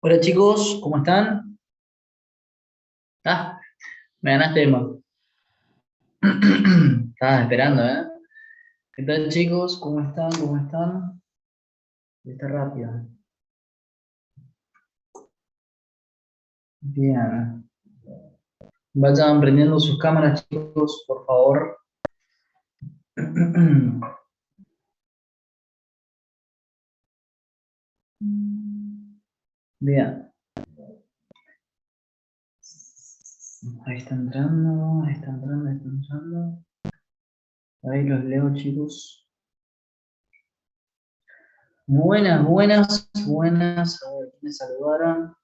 Hola chicos, ¿cómo están? Ah, me ganaste el mod. Estaba esperando, ¿eh? ¿Qué tal chicos? ¿Cómo están? ¿Cómo están? Está rápido. Bien. Vayan prendiendo sus cámaras, chicos, por favor. Bien. Ahí está entrando, ahí está entrando, ahí está entrando. Ahí los leo, chicos. Buenas, buenas, buenas. A ver, ¿quiénes saludaron?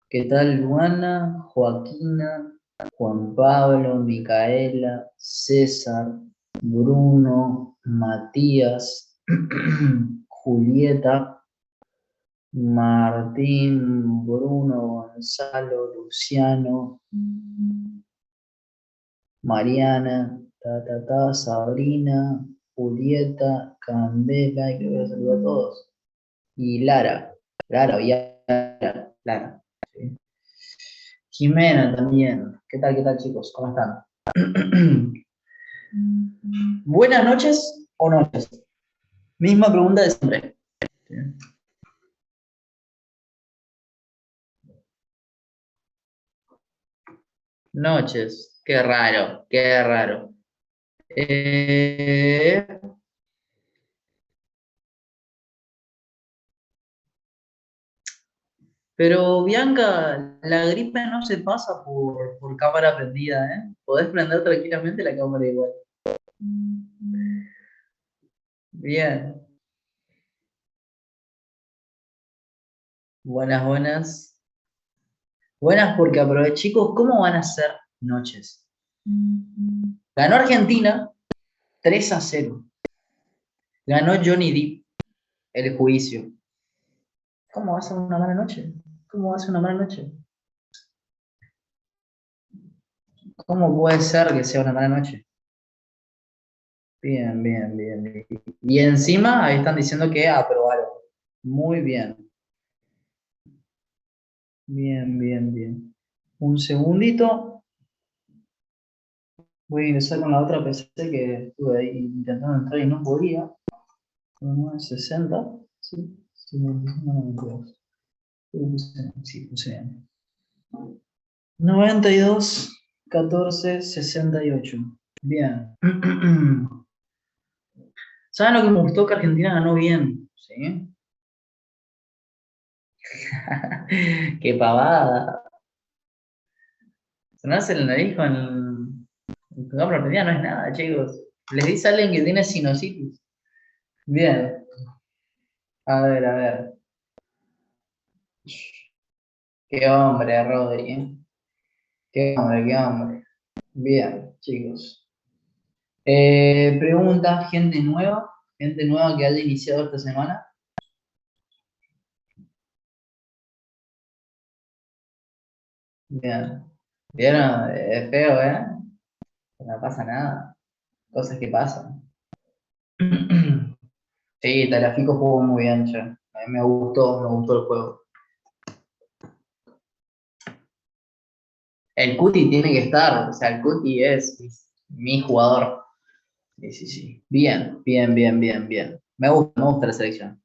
¿Qué tal, Luana? Joaquina, Juan Pablo, Micaela, César, Bruno, Matías, Julieta, Martín, Bruno, Gonzalo, Luciano, Mariana, Sabrina, Julieta, Candela, y creo que los saludo a todos. Y Lara, Lara, y Lara. ¿Sí? Jimena también. Qué tal, chicos? ¿Cómo están? ¿Buenas noches o noches? Misma pregunta de siempre. Noches. Qué raro, qué raro. Eh, pero Bianca, la gripe no se pasa por cámara prendida, ¿eh? Podés prender tranquilamente la cámara igual. Bien. Buenas, buenas. Buenas porque aproveché, chicos, ¿cómo van a ser noches? Ganó Argentina 3-0. Ganó Johnny Depp el juicio. ¿Cómo va a ser una mala noche? ¿Cómo va a ser una mala noche? ¿Cómo puede ser que sea una mala noche? Bien, bien, bien, bien. Y encima ahí están diciendo que aprobaron. Muy bien. Bien, bien, bien. Un segundito. Voy a ingresar con la otra PC que estuve ahí intentando entrar y no podía. 960. Sí, sí, no, no, no, sí, puse bien. 92, 14, 68. Bien. ¿Saben lo que me gustó? Que Argentina ganó bien. ¿Sí? Qué pavada. Sonarse la nariz con cámara prendida no es nada, chicos. Les dice a alguien que tiene sinusitis. Bien. A ver, a ver. Qué hombre, Rodri. Qué hombre, qué hombre. Bien, chicos. Pregunta, gente nueva que haya iniciado esta semana. Bien. ¿Vieron? Es feo, ¿eh? No pasa nada. Cosas que pasan. Sí, Talafico jugó muy bien, che. A mí me gustó el juego. El Cuti tiene que estar, o sea, el Cuti es mi jugador. Sí, sí, sí. Bien, bien, bien, bien, bien. Me gusta la selección.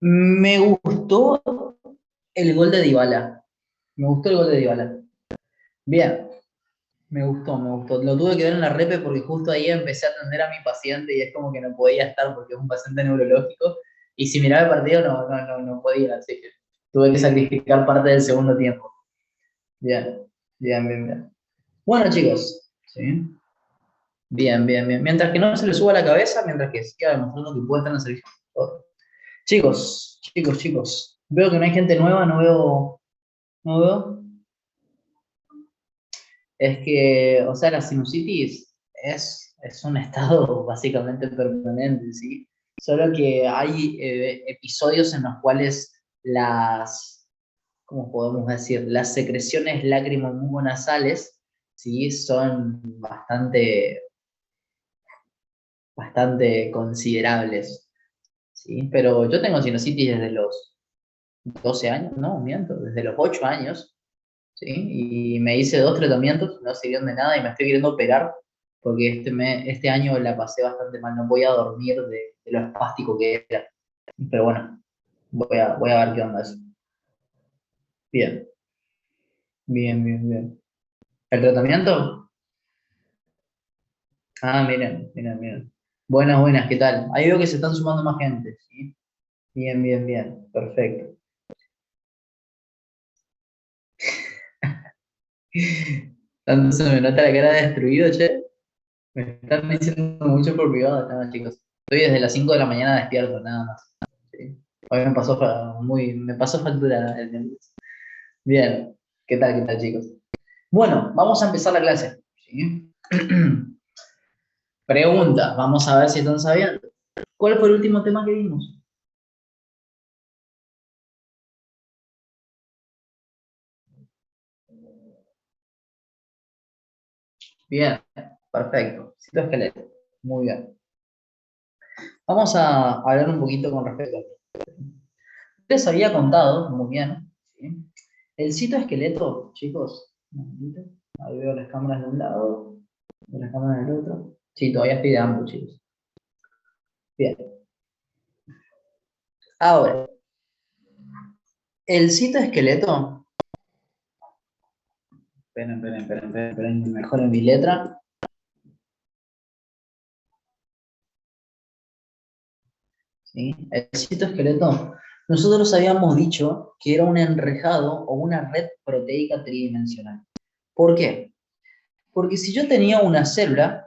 Me gustó el gol de Dybala. Me gustó el gol de Dybala. Bien, me gustó, me gustó. Lo tuve que ver en la repe porque justo ahí empecé a atender a mi paciente y es como que no podía estar porque es un paciente neurológico. Y si miraba el partido no podía, así que tuve que sacrificar parte del segundo tiempo. Bien, bien, bien, bien. Bueno, chicos, ¿sí? Bien, bien, bien. Mientras que no se le suba la cabeza, mientras que siga demostrando que puede estar en el servicio. Todo. Chicos, chicos, chicos. Veo que no hay gente nueva, no veo. Es que, o sea, la sinusitis es un estado básicamente permanente, ¿sí? Solo que hay episodios en los cuales ¿cómo podemos decir? Las secreciones lacrimomungosales, ¿sí? Son bastante bastante considerables, ¿sí? Pero yo tengo sinusitis desde los 12 años, no, miento, desde los 8 años, ¿sí? Y me hice 2 tratamientos, no sirvieron de nada y me estoy queriendo operar porque este año la pasé bastante mal, no podía dormir de lo espástico que era. Pero bueno, voy a ver qué onda eso. Bien, bien, bien, bien. ¿El tratamiento? Ah, miren, miren, miren. Buenas, buenas, ¿qué tal? Ahí veo que se están sumando más gente, ¿sí? Bien, bien, bien, perfecto. Tanto se me nota la cara de destruido, che. Me están diciendo mucho por privado, nada, chicos. Estoy desde las 5 de la mañana despierto, nada más. ¿Sí? Hoy me pasó factura el nervios. Bien, qué tal, chicos? Bueno, vamos a empezar la clase. ¿Sí? Pregunta, vamos a ver si están sabiendo. ¿Cuál fue el último tema que vimos? Bien, perfecto. Citoesqueleto. Muy bien. Vamos a hablar un poquito con respecto a esto. Les había contado, muy bien, ¿sí? El citoesqueleto, chicos, un momentito. Ahí veo las cámaras de un lado, veo las cámaras del otro. Sí, todavía estoy de ambos, chicos. Bien. Ahora, el citoesqueleto, esperen, que mejore mi letra. ¿Sí? El citoesqueleto, nosotros habíamos dicho que era un enrejado o una red proteica tridimensional. ¿Por qué? Porque si yo tenía una célula,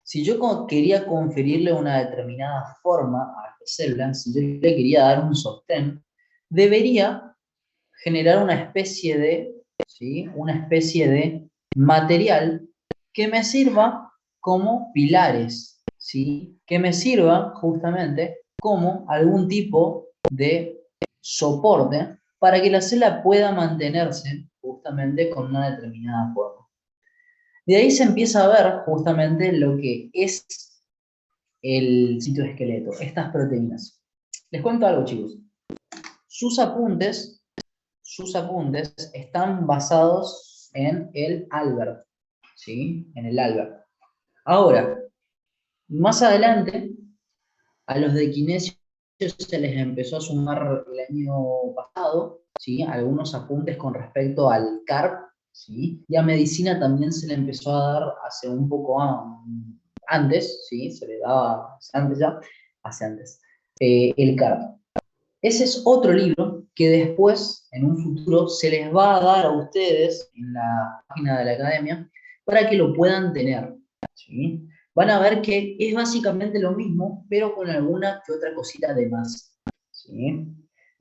si yo quería conferirle una determinada forma a esta célula, si yo le quería dar un sostén, debería generar una especie de, ¿sí? Una especie de material que me sirva como pilares, ¿sí? Que me sirva justamente como algún tipo de soporte para que la célula pueda mantenerse justamente con una determinada forma. De ahí se empieza a ver justamente lo que es el citoesqueleto, estas proteínas. Les cuento algo, chicos. Sus apuntes, sus apuntes están basados en el Albert, ¿sí? En el Albert. Ahora, más adelante, a los de Kinesio se les empezó a sumar el año pasado, ¿sí? Algunos apuntes con respecto al CARP, ¿sí? Y a medicina también se le empezó a dar hace un poco antes, ¿sí? Se le daba antes ya, hace antes, el CARP. Ese es otro libro que después, en un futuro, se les va a dar a ustedes en la página de la academia para que lo puedan tener, ¿sí? Van a ver que es básicamente lo mismo, pero con alguna que otra cosita de más, ¿sí?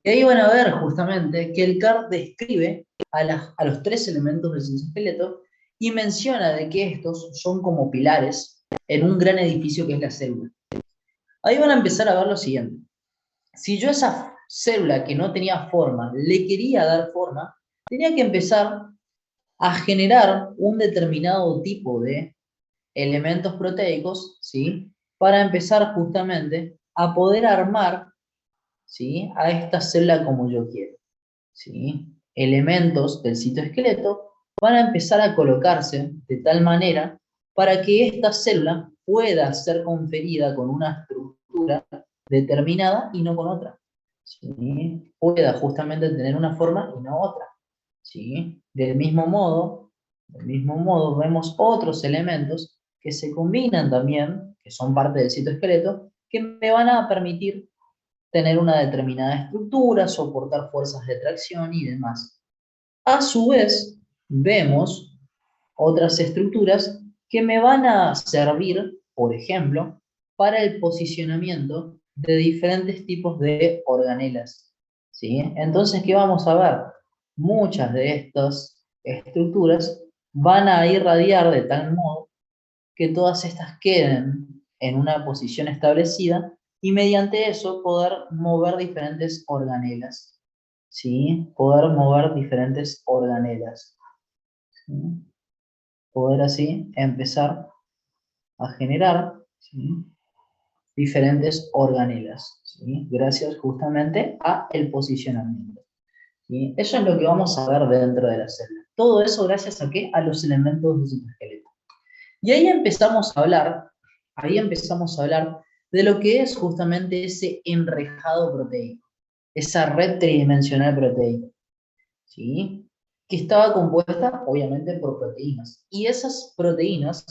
Y ahí van a ver justamente que el CAR describe a los 3 elementos del citoesqueleto y menciona de que estos son como pilares en un gran edificio que es la célula. Ahí van a empezar a ver lo siguiente. Si yo a esa célula que no tenía forma le quería dar forma, tenía que empezar a generar un determinado tipo de elementos proteicos, ¿sí? Para empezar justamente a poder armar, ¿sí? A esta célula como yo quiero, ¿sí? Elementos del citoesqueleto van a empezar a colocarse de tal manera para que esta célula pueda ser conferida con una estructura determinada y no con otra. ¿Sí? Pueda justamente tener una forma y no otra. ¿Sí? Del mismo modo vemos otros elementos que se combinan también, que son parte del citoesqueleto, que me van a permitir tener una determinada estructura, soportar fuerzas de tracción y demás. A su vez, vemos otras estructuras que me van a servir, por ejemplo, para el posicionamiento de diferentes tipos de organelas, ¿sí? Entonces, ¿qué vamos a ver? Muchas de estas estructuras van a irradiar de tal modo que todas estas queden en una posición establecida y mediante eso poder mover diferentes organelas, ¿sí? Poder mover diferentes organelas, ¿sí? Poder así empezar a generar. ¿sí? Diferentes organelas, ¿sí? Gracias justamente a el posicionamiento. ¿Sí? Eso es lo que vamos a ver dentro de la célula. Todo eso gracias a ¿qué? A los elementos del citoesqueleto. Y ahí empezamos a hablar de lo que es justamente ese enrejado proteico, esa red tridimensional proteica, ¿sí? Que estaba compuesta, obviamente, por proteínas. Y esas proteínas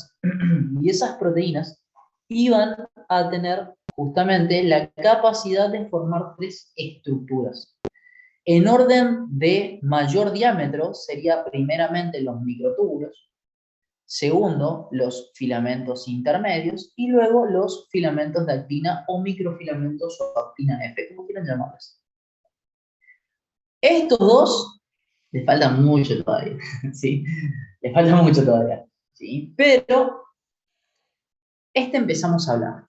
iban a tener justamente la capacidad de formar tres estructuras. En orden de mayor diámetro sería primeramente los microtúbulos, segundo, los filamentos intermedios y luego los filamentos de actina o microfilamentos o actina F, como quieran llamarlos. Estos dos les falta mucho todavía, ¿sí? Les falta mucho todavía, ¿sí? Pero empezamos a hablar.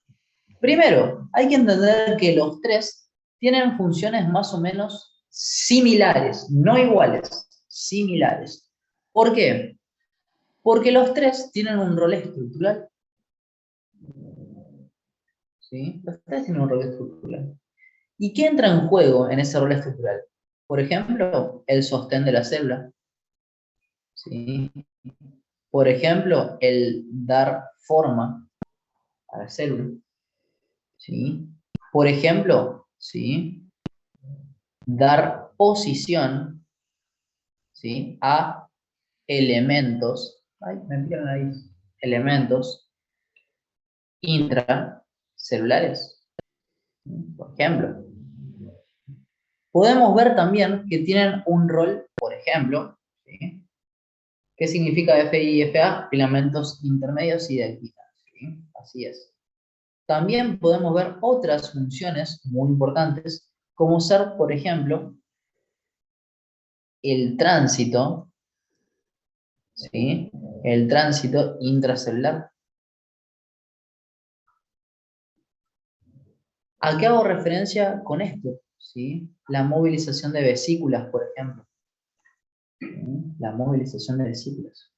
Primero, hay que entender que los tres tienen funciones más o menos similares, no iguales, similares. ¿Por qué? Porque los tres tienen un rol estructural. ¿Sí? Los tres tienen un rol estructural. ¿Y qué entra en juego en ese rol estructural? Por ejemplo, el sostén de la célula. ¿Sí? Por ejemplo, el dar forma a la célula. ¿Sí? Por ejemplo, ¿sí? Dar posición, ¿sí? A elementos, ay, me pierdo ahí, elementos intracelulares. ¿Sí? Por ejemplo, podemos ver también que tienen un rol, por ejemplo, ¿sí? ¿Qué significa FI y FA? Filamentos intermedios y de actina, ¿sí? Así es. También podemos ver otras funciones muy importantes, como ser, por ejemplo, el tránsito, ¿sí? El tránsito intracelular. ¿A qué hago referencia con esto? ¿Sí? La movilización de vesículas, por ejemplo. ¿Sí? La movilización de vesículas.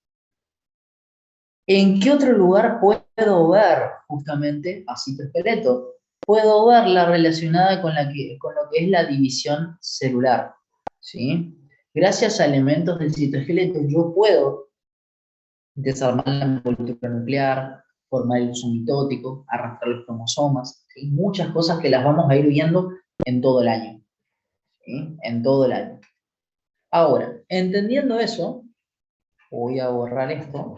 ¿En qué otro lugar puedo ver justamente a citoesqueleto? Puedo verla relacionada con lo que es la división celular, ¿sí? Gracias a elementos del citoesqueleto yo puedo desarmar la envoltura nuclear, formar el uso mitótico, arrastrar los cromosomas, ¿sí? Muchas cosas que las vamos a ir viendo en todo el año, ¿sí? En todo el año. Ahora, entendiendo eso, voy a borrar esto.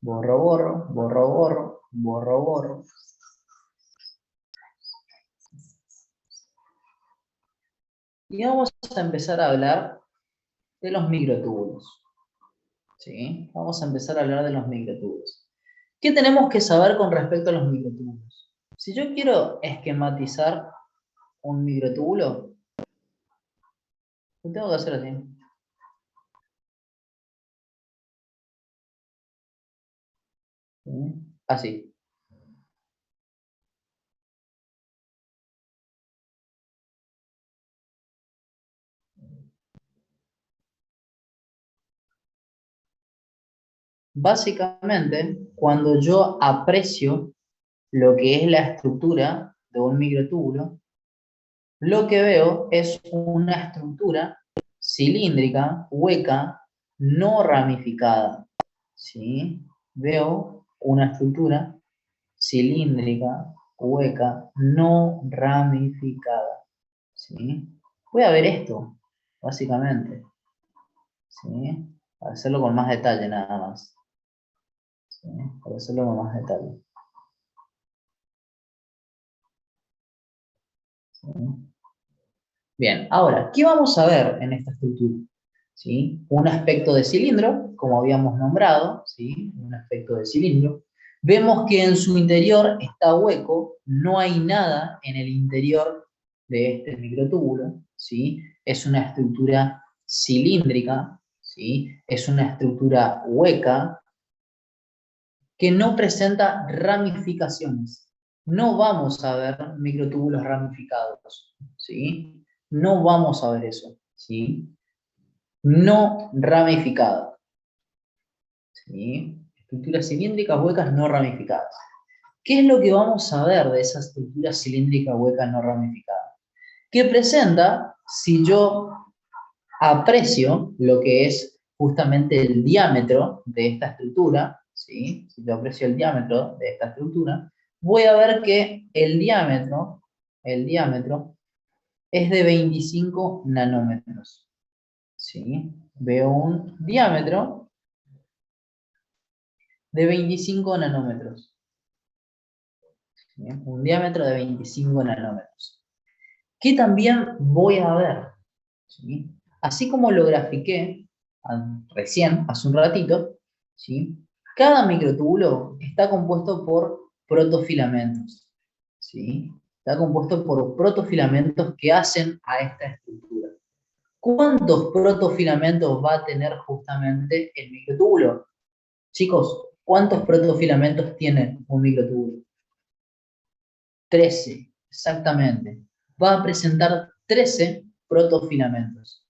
Borro, borro, borro, borro, borro, borro. Y vamos a empezar a hablar de los microtúbulos. ¿Sí? Vamos a empezar a hablar de los microtúbulos. ¿Qué tenemos que saber con respecto a los microtúbulos? Si yo quiero esquematizar un microtúbulo, lo tengo que hacer así. ¿Sí? Así. Básicamente, cuando yo aprecio lo que es la estructura de un microtúbulo, lo que veo es una estructura cilíndrica, hueca, no ramificada. ¿Sí? Veo una estructura cilíndrica, hueca, no ramificada. ¿Sí? Voy a ver esto, básicamente. ¿Sí? Para hacerlo con más detalle nada más. ¿Sí? Para hacerlo con más detalle. ¿Sí? Bien, ahora, ¿qué vamos a ver en esta estructura? ¿Sí? Un aspecto de cilindro, como habíamos nombrado, ¿sí? Un aspecto de cilindro. Vemos que en su interior está hueco, no hay nada en el interior de este microtúbulo, ¿sí? Es una estructura cilíndrica, ¿sí? Es una estructura hueca que no presenta ramificaciones. No vamos a ver microtúbulos ramificados, ¿sí? No vamos a ver eso, ¿sí? No ramificado. ¿Sí? Estructuras cilíndricas huecas no ramificadas. ¿Qué es lo que vamos a ver de esas estructuras cilíndricas huecas no ramificadas? Que presenta, si yo aprecio lo que es justamente el diámetro de esta estructura, ¿sí? Si yo aprecio el diámetro de esta estructura, voy a ver que el diámetro es de 25 nanómetros. ¿Sí? Veo un diámetro de 25 nanómetros. ¿Sí? Un diámetro de 25 nanómetros. ¿Qué también voy a ver? ¿Sí? Así como lo grafiqué recién, hace un ratito, ¿sí? Cada microtúbulo está compuesto por protofilamentos. ¿Sí? Está compuesto por protofilamentos que hacen a esta estructura. ¿Cuántos protofilamentos va a tener justamente el microtúbulo? Chicos, ¿cuántos protofilamentos tiene un microtúbulo? 13, exactamente. Va a presentar 13 protofilamentos.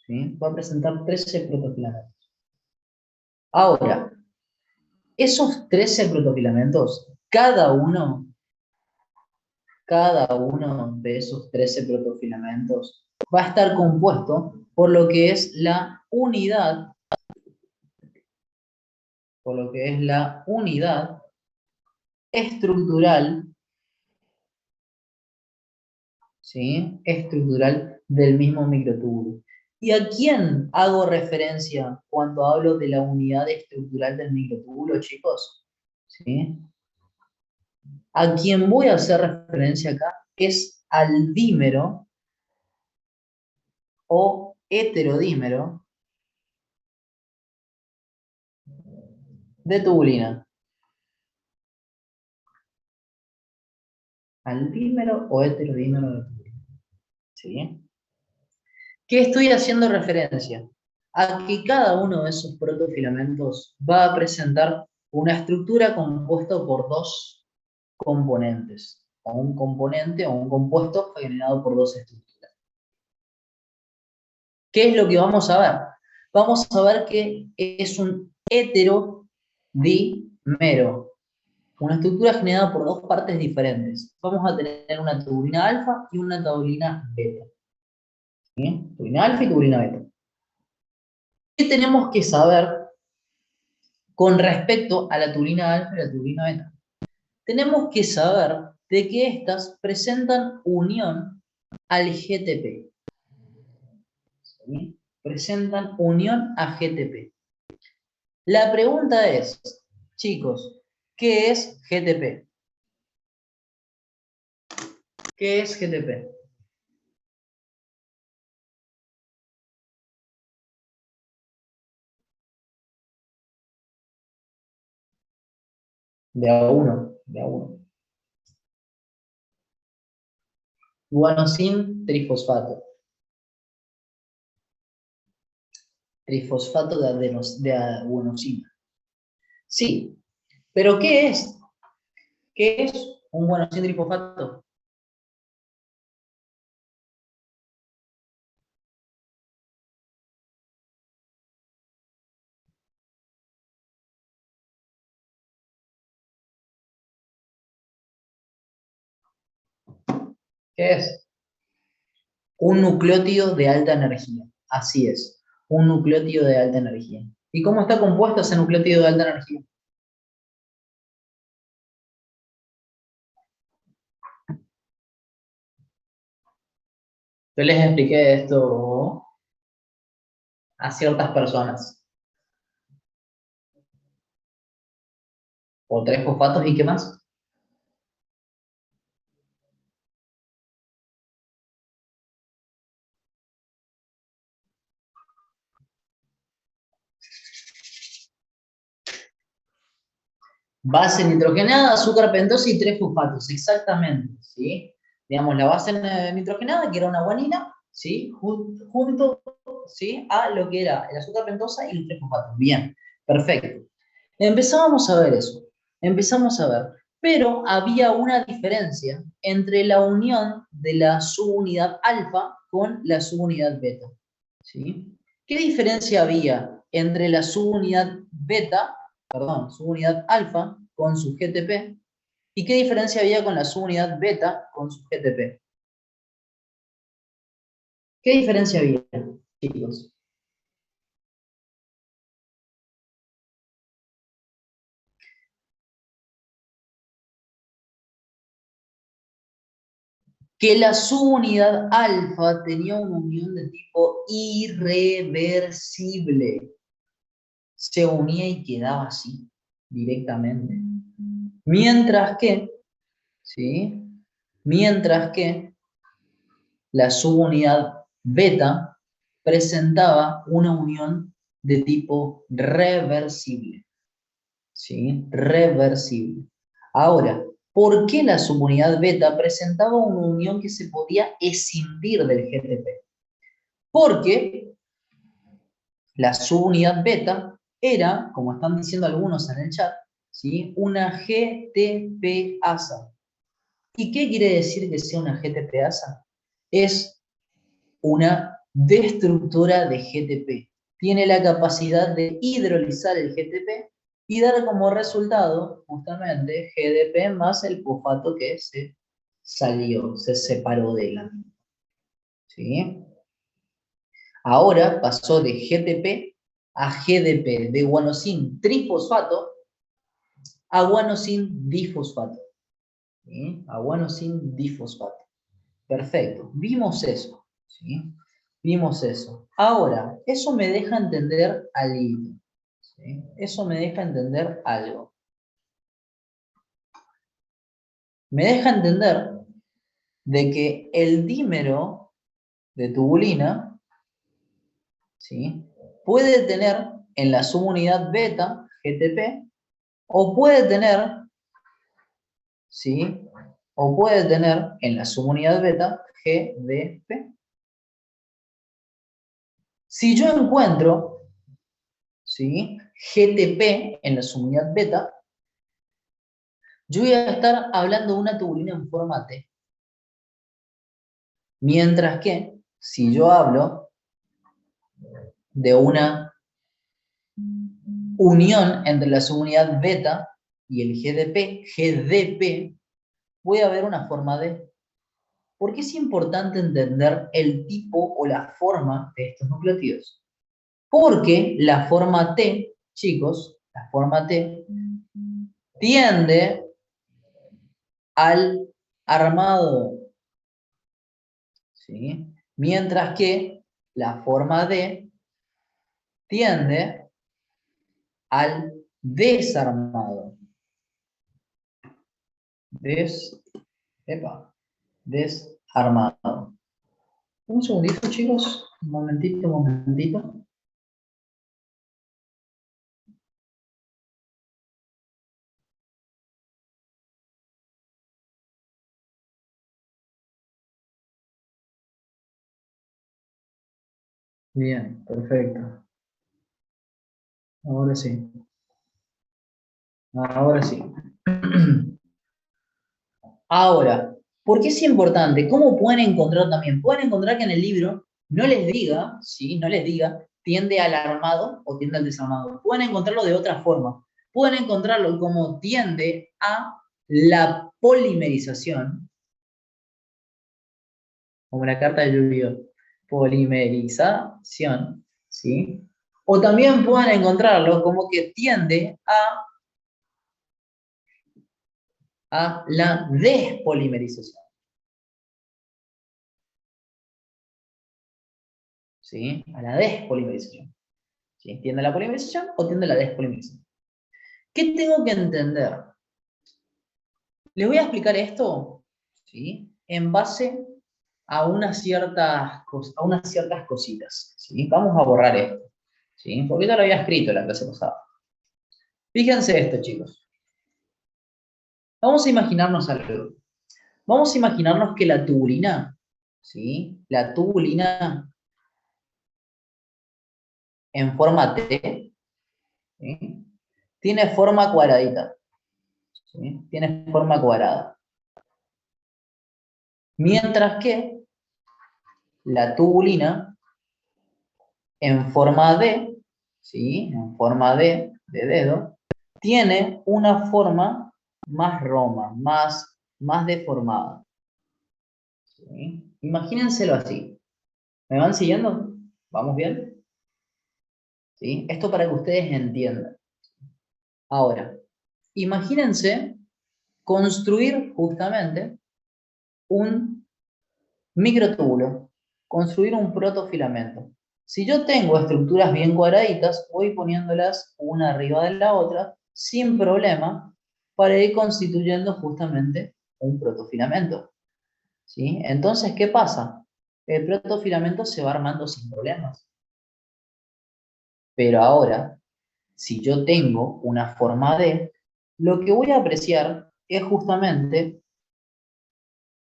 ¿Sí? Va a presentar 13 protofilamentos. Ahora, esos 13 protofilamentos, cada uno de esos 13 protofilamentos va a estar compuesto por lo que es la unidad, estructural, ¿sí? Estructural del mismo microtúbulo. ¿Y a quién hago referencia cuando hablo de la unidad estructural del microtúbulo, chicos? ¿Sí? A quien voy a hacer referencia acá es al dímero o heterodímero de tubulina. Al dímero o heterodímero de tubulina. ¿Sí? ¿Qué estoy haciendo referencia? A que cada uno de esos protofilamentos va a presentar una estructura compuesta por dos componentes, o un componente o un compuesto generado por dos estructuras. ¿Qué es lo que vamos a ver? Vamos a ver que es un heterodímero, una estructura generada por dos partes diferentes. Vamos a tener una tubulina alfa y una tubulina beta. ¿Sí? Tubulina alfa y tubulina beta. ¿Qué tenemos que saber con respecto a la tubulina alfa y la tubulina beta? Tenemos que saber de que estas presentan unión al GTP. ¿Sí? Presentan unión a GTP. La pregunta es, chicos, ¿qué es GTP? ¿Qué es GTP? De a uno. Guanosin trifosfato. Trifosfato de adenosina. Sí, pero ¿qué es? ¿Qué es un guanosin trifosfato? ¿Qué es? Un nucleótido de alta energía. Así es, un nucleótido de alta energía. ¿Y cómo está compuesto ese nucleótido de alta energía? Yo les expliqué esto a ciertas personas. O tres fosfatos y qué más. Base nitrogenada, azúcar pentosa y tres fosfatos, exactamente, ¿sí? Digamos, la base nitrogenada, que era una guanina, ¿sí? Junto, ¿sí? A lo que era el azúcar pentosa y los tres fosfatos. Bien, perfecto. Empezamos a ver eso, empezamos a ver, pero había una diferencia entre la unión de la subunidad alfa con la subunidad beta, ¿sí? ¿Qué diferencia había entre la subunidad beta, perdón, subunidad alfa con su GTP. ¿Y qué diferencia había con la subunidad beta con su GTP? ¿Qué diferencia había, chicos? Que la subunidad alfa tenía una unión de tipo irreversible. Se unía y quedaba así, directamente. Mientras que, ¿sí? Mientras que la subunidad beta presentaba una unión de tipo reversible. ¿Sí? Reversible. Ahora, ¿por qué la subunidad beta presentaba una unión que se podía escindir del GTP? Porque la subunidad beta era, como están diciendo algunos en el chat, ¿sí? Una GTP-ASA. ¿Y qué quiere decir que sea una GTP-ASA? Es una destructora de GTP. Tiene la capacidad de hidrolizar el GTP y dar como resultado justamente GDP más el fosfato que se salió, se separó de la misma. ¿Sí? Ahora pasó de GTP a GDP, de guanosin trifosfato a guanosin difosfato. ¿Sí? A guanosin difosfato. Perfecto, vimos eso. ¿Sí? Vimos eso. Ahora, eso me deja entender algo. ¿Sí? Eso me deja entender algo. Me deja entender de que el dímero de tubulina, ¿sí? Puede tener en la subunidad beta, GTP, o puede tener, ¿sí? O puede tener en la subunidad beta, GDP. Si yo encuentro, ¿sí? GTP en la subunidad beta, yo voy a estar hablando de una tubulina en forma T. Mientras que, si yo hablo de una unión entre la subunidad beta y el GDP, voy a ver una forma D. ¿Por qué es importante entender el tipo o la forma de estos nucleótidos? Porque la forma T, chicos, la forma T tiende al armado, ¿sí? Mientras que la forma D tiende al desarmado. Desarmado. Un segundito, chicos. Un momentito, un momentito. Bien, perfecto. Ahora sí. Ahora sí. Ahora, ¿por qué es importante? ¿Cómo pueden encontrar también? Pueden encontrar que en el libro no les diga, ¿sí? No les diga, tiende al armado o tiende al desarmado. Pueden encontrarlo de otra forma. Pueden encontrarlo como tiende a la polimerización, como la carta de Yu-Gi-Oh! Polimerización, ¿sí? O también pueden encontrarlo como que tiende a la despolimerización. ¿Sí? A la despolimerización. ¿Sí? ¿Tiende a la polimerización o tiende a la despolimerización? ¿Qué tengo que entender? Les voy a explicar esto, ¿sí? En base a unas ciertas cositas, ¿sí? Vamos a borrar esto, ¿sí? Porque ya lo había escrito la clase pasada. Fíjense esto, chicos. Vamos a imaginarnos algo. Vamos a imaginarnos que la tubulina, ¿sí? La tubulina en forma T, ¿sí? Tiene forma cuadradita, ¿sí? Tiene forma cuadrada. Mientras que la tubulina en forma D ¿sí? En forma de dedo, tiene una forma más roma, más deformada. ¿Sí? Imagínenselo así. ¿Me van siguiendo? ¿Vamos bien? ¿Sí? Esto para que ustedes entiendan. Ahora, imagínense construir justamente un microtúbulo, construir un protofilamento. Si yo tengo estructuras bien cuadraditas, voy poniéndolas una arriba de la otra sin problema para ir constituyendo justamente un protofilamento. ¿Sí? Entonces, ¿qué pasa? El protofilamento se va armando sin problemas. Pero ahora, si yo tengo una forma D, lo que voy a apreciar es justamente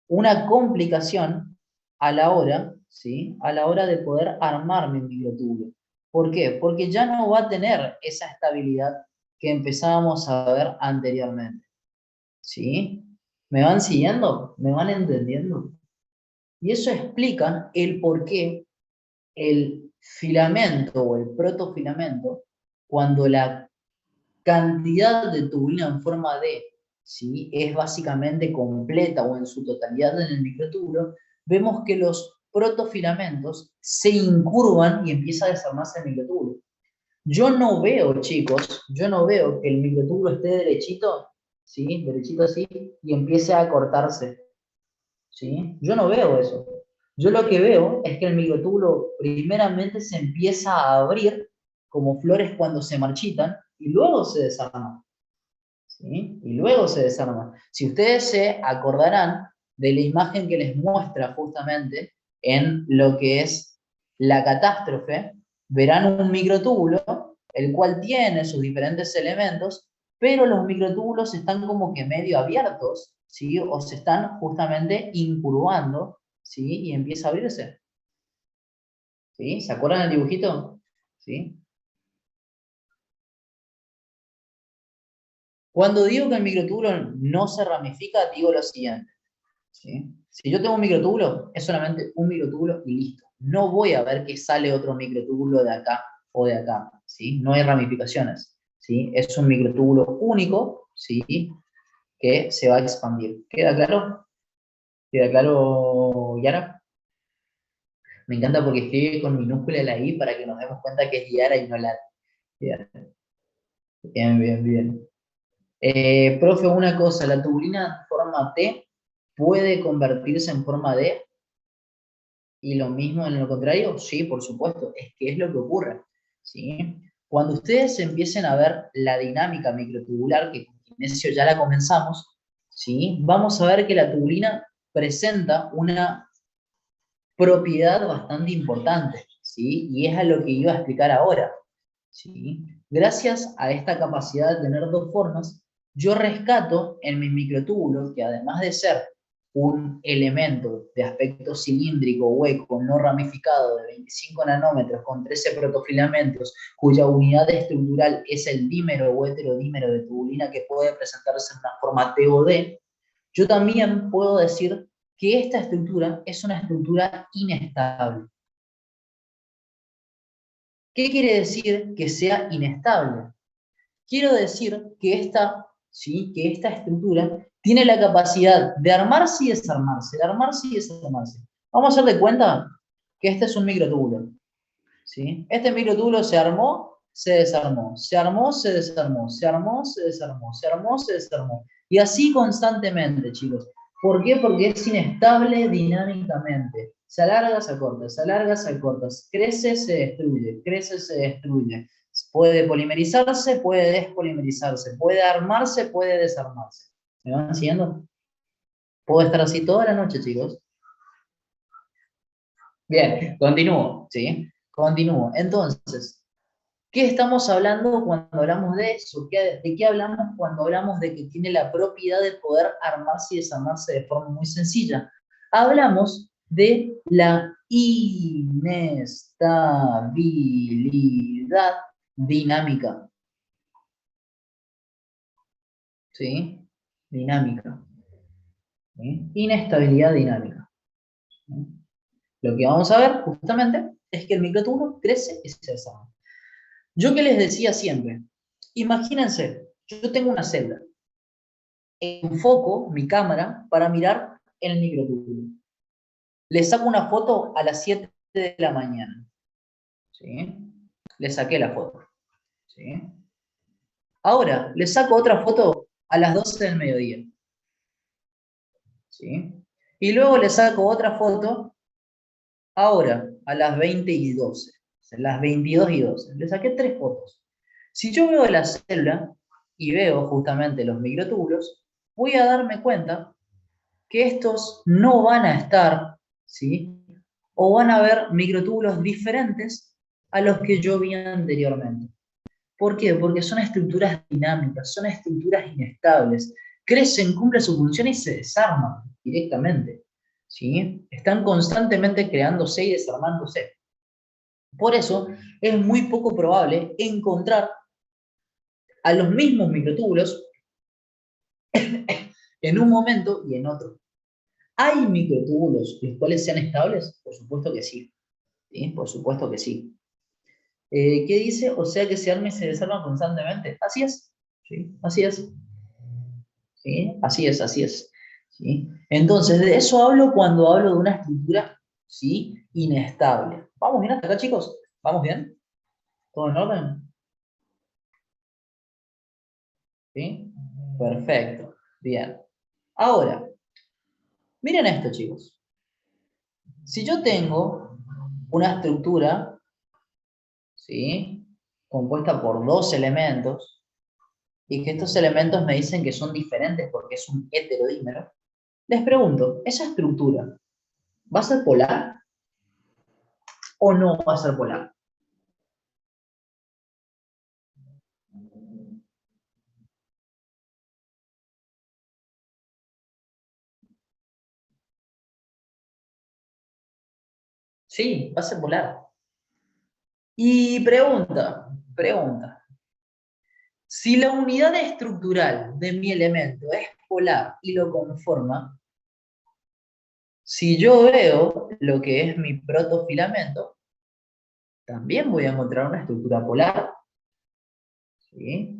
una complicación a la hora, ¿sí? A la hora de poder armar mi microtúbulo. ¿Por qué? Porque ya no va a tener esa estabilidad que empezábamos a ver anteriormente. ¿Sí? ¿Me van siguiendo? ¿Me van entendiendo? Y eso explica el por qué el filamento o el protofilamento, cuando la cantidad de tubulina en forma D, ¿sí? Es básicamente completa o en su totalidad en el microtúbulo, vemos que los protofilamentos se incurvan y empieza a desarmarse el microtúbulo. Yo no veo, chicos, yo no veo que el microtúbulo esté derechito, ¿sí? Derechito así, y empiece a cortarse, ¿sí? Yo no veo eso. Yo lo que veo es que el microtúbulo primeramente se empieza a abrir como flores cuando se marchitan y luego se desarma. ¿Sí? Y luego se desarma. Si ustedes se acordarán de la imagen que les muestra justamente en lo que es la catástrofe, verán un microtúbulo, el cual tiene sus diferentes elementos, pero los microtúbulos están como que medio abiertos, ¿sí? O se están justamente incurvando, ¿sí? Y empieza a abrirse. ¿Sí? ¿Se acuerdan del dibujito? ¿Sí? Cuando digo que el microtúbulo no se ramifica, digo lo siguiente. ¿Sí? Si yo tengo un microtúbulo, es solamente un microtúbulo y listo. No voy a ver que sale otro microtúbulo de acá o de acá, ¿sí? No hay ramificaciones, ¿sí? Es un microtúbulo único, ¿sí? Que se va a expandir. ¿Queda claro? ¿Queda claro, Yara? Me encanta porque escribe con minúscula la I para que nos demos cuenta que es Yara y no Lara. Bien, bien, bien, bien. Profe, una cosa, ¿la tubulina en forma T puede convertirse en forma D? Y lo mismo en lo contrario, sí, por supuesto, es que es lo que ocurre, ¿sí? Cuando ustedes empiecen a ver la dinámica microtubular, que con Kinesio ya la comenzamos, ¿sí? Vamos a ver que la tubulina presenta una propiedad bastante importante, ¿sí? Y es a lo que iba a explicar ahora, ¿sí? Gracias a esta capacidad de tener dos formas, yo rescato en mi microtúbulo que además de ser un elemento de aspecto cilíndrico, hueco, no ramificado de 25 nanómetros con 13 protofilamentos, cuya unidad estructural es el dímero o heterodímero de tubulina que puede presentarse en una forma T o D, yo también puedo decir que esta estructura es una estructura inestable. ¿Qué quiere decir que sea inestable? Quiero decir que ¿sí? Que esta estructura tiene la capacidad de armarse y desarmarse, de armarse y desarmarse. Vamos a hacer de cuenta que este es un microtúbulo, ¿sí? Este microtúbulo se armó, se desarmó, se armó, se desarmó, se armó, se desarmó, se armó, se desarmó. Y así constantemente, chicos. ¿Por qué? Porque es inestable dinámicamente. Se alarga, se acorta, se alarga, se acorta, crece, se destruye, crece, se destruye. Puede polimerizarse, puede despolimerizarse, puede armarse, puede desarmarse. ¿Me van siguiendo? Puedo estar así toda la noche, chicos. Bien, continúo, ¿sí? Continúo. Entonces, ¿qué estamos hablando cuando hablamos de eso? ¿De qué hablamos cuando hablamos de que tiene la propiedad de poder armarse y desarmarse de forma muy sencilla? Hablamos de la inestabilidad dinámica. ¿Sí? Dinámica. ¿Sí? Inestabilidad dinámica. ¿Sí? Lo que vamos a ver justamente es que el microtúbulo crece y se desarma. Yo que les decía siempre, imagínense, yo tengo una celda, enfoco mi cámara para mirar el microtúbulo. Le saco una foto a las 7 de la mañana. ¿Sí? Le saqué la foto. ¿Sí? Ahora, le saco otra foto a las 12 del mediodía. ¿Sí? Y luego le saco otra foto ahora, a las 20 y 12. Las 22 y 12. Le saqué 3 fotos. Si yo veo la célula y veo justamente los microtúbulos, voy a darme cuenta que estos no van a estar, ¿sí? O van a haber microtúbulos diferentes a los que yo vi anteriormente. ¿Por qué? Porque son estructuras dinámicas, son estructuras inestables, crecen, cumplen su función y se desarman directamente. ¿Sí? Están constantemente creándose y desarmándose. Por eso es muy poco probable encontrar a los mismos microtúbulos en un momento y en otro. ¿Hay microtúbulos los cuales sean estables? Por supuesto que sí. ¿Sí? Por supuesto que sí. ¿Qué dice? O sea que se arma y se desarma constantemente. Así es. ¿Sí? Así es. ¿Sí? Así es, así es. ¿Sí? Entonces, de eso hablo cuando hablo de una estructura, ¿sí? Inestable. ¿Vamos bien hasta acá, chicos? ¿Vamos bien? ¿Todo en orden? ¿Sí? Perfecto. Bien. Ahora, miren esto, chicos. Si yo tengo una estructura, ¿sí? Compuesta por dos elementos, y que estos elementos me dicen que son diferentes porque es un heterodímero, les pregunto, ¿esa estructura va a ser polar o no va a ser polar? Sí, va a ser polar. Y pregunta, si la unidad estructural de mi elemento es polar y lo conforma, si yo veo lo que es mi protofilamento, también voy a encontrar una estructura polar. ¿Sí?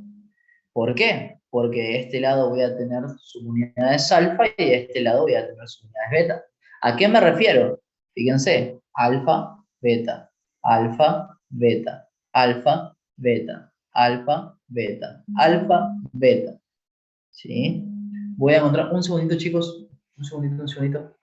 ¿Por qué? Porque de este lado voy a tener sus unidades alfa y de este lado voy a tener sus unidades beta. ¿A qué me refiero? Fíjense, alfa, beta, alfa, beta, alfa, beta, alfa, beta, alfa, beta. ¿Sí? Voy a encontrar un segundito, chicos. Un segundito, un segundito.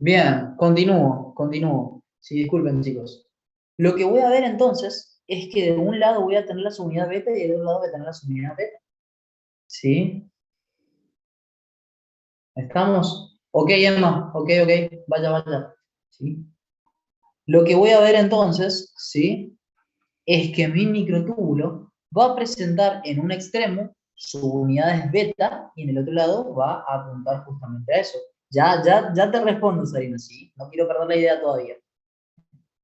Bien, continúo. Sí, disculpen, chicos. Lo que voy a ver entonces es que de un lado voy a tener la subunidad beta y de otro lado voy a tener la subunidad beta. ¿Sí? ¿Estamos? Ok, Emma. Ok, ok. Vaya, vaya. ¿Sí? Lo que voy a ver entonces, ¿sí? Es que mi microtúbulo va a presentar en un extremo subunidades beta y en el otro lado va a apuntar justamente a eso. Ya te respondo, Sarina, ¿sí? No quiero perder la idea todavía.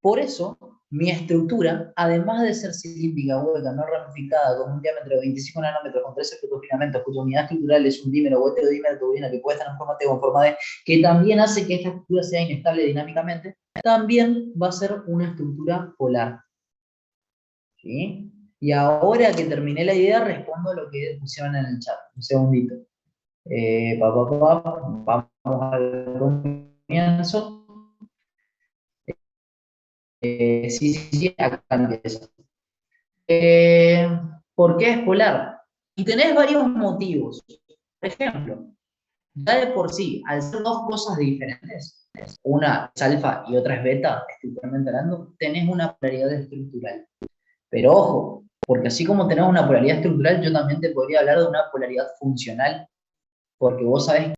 Por eso, mi estructura, además de ser cilíndrica, hueca, no ramificada, con un diámetro de 25 nanómetros, con 13 filamentos, cuya unidad estructural es un dímero o heterodímero turbina que puede estar en forma T o en forma D, que también hace que esta estructura sea inestable dinámicamente, también va a ser una estructura polar. ¿Sí? Y ahora que terminé la idea, respondo a lo que pusieron en el chat. Un segundito. Vamos al comienzo. Sí, sí, sí, acá empieza. Eh, ¿Por qué es polar? Y tenés varios motivos. Por ejemplo, ya de por sí, al ser dos cosas diferentes, una es alfa y otra es beta, estructuralmente hablando, tenés una polaridad estructural. Pero ojo, porque así como tenés una polaridad estructural, yo también te podría hablar de una polaridad funcional, porque vos sabés